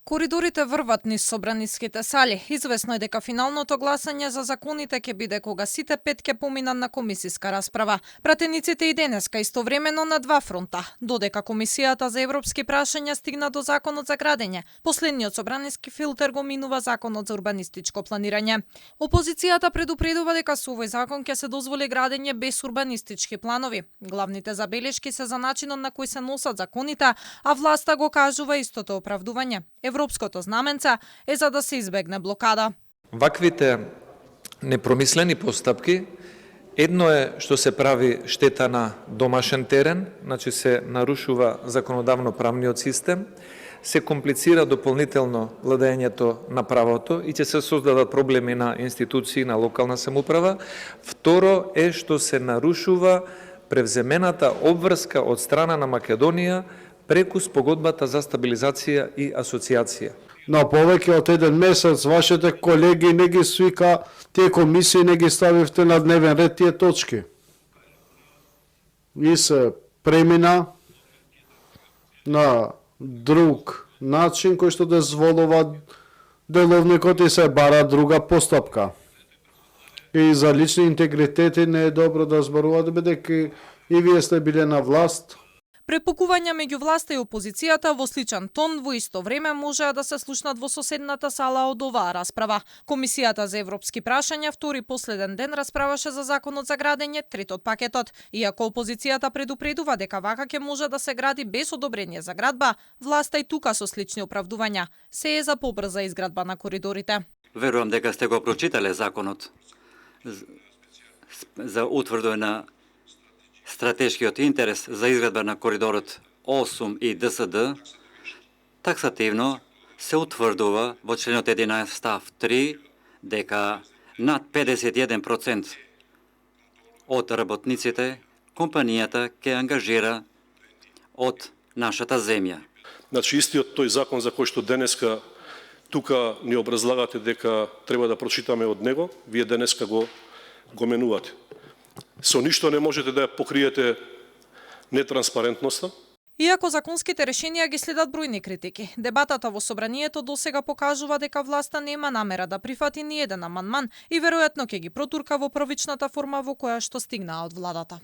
Коридорите врват низ собраниските сали. Извесно е дека финалното гласање за законите ќе биде кога сите пет ќе поминат на комисиска расправа. Пратениците и денеска истовремено на два фронта. Додека Комисијата за европски прашања стигна до законот за градење, последниот собраниски филтер го минува законот за урбанистичко планирање. Опозицијата предупредува дека со овој закон ќе се дозволи градење без урбанистички планови. Главните забелешки се за начинот на кој се носат законите, а власта го кажува истото оправдување. Европското знаменце е за да се избегне блокада. Ваквите непромислени постапки, едно е што се прави штета на домашен терен, значи се нарушува законодавно правниот систем, се комплицира дополнително владењето на правото и ќе се создадат проблеми на институции, на локална самоуправа. Второ е што се нарушува превземената обврска од страна на Македонија преку спогодбата за стабилизација и асоциација. На повеќе од еден месец вашите колеги не ги свика тие комисии, не ги ставивте на дневен ред тие точки. И се премина на друг начин кој што дозволува деловникот и се бара друга постапка. И за лични интегритети не е добро да зборувате, бидејќи и вие сте биле на власт. Препукувања меѓу власта и опозицијата во сличен тон во исто време можеа да се слушнат во соседната сала од оваа расправа. Комисијата за европски прашања втори последен ден расправаше за законот за градење, трет од пакетот. Иако опозицијата предупредува дека вака ќе може да се гради без одобрение за градба, власта и тука со слични оправдувања. Се е за побрза изградба на коридорите. Верувам дека сте го прочитале законот за утврдување на стратешкиот интерес за изградба на коридорот 8 и ДСД. Таксативно се утврдува во членот 11 став 3 дека над 51% од работниците компанијата ќе ангажира од нашата земја. Значи истиот тој закон за кој што денеска тука ни образлагате дека треба да прочитаме од него, вие денеска го менувате. Со ништо не можете да ја покриете нетранспарентноста. Иако законските решенија ги следат бројни критики, дебатата во собранието досега покажува дека власта нема намера да прифати ни еден амандман и веројатно ќе ги протурка во првичната форма во која што стигнаа од владата.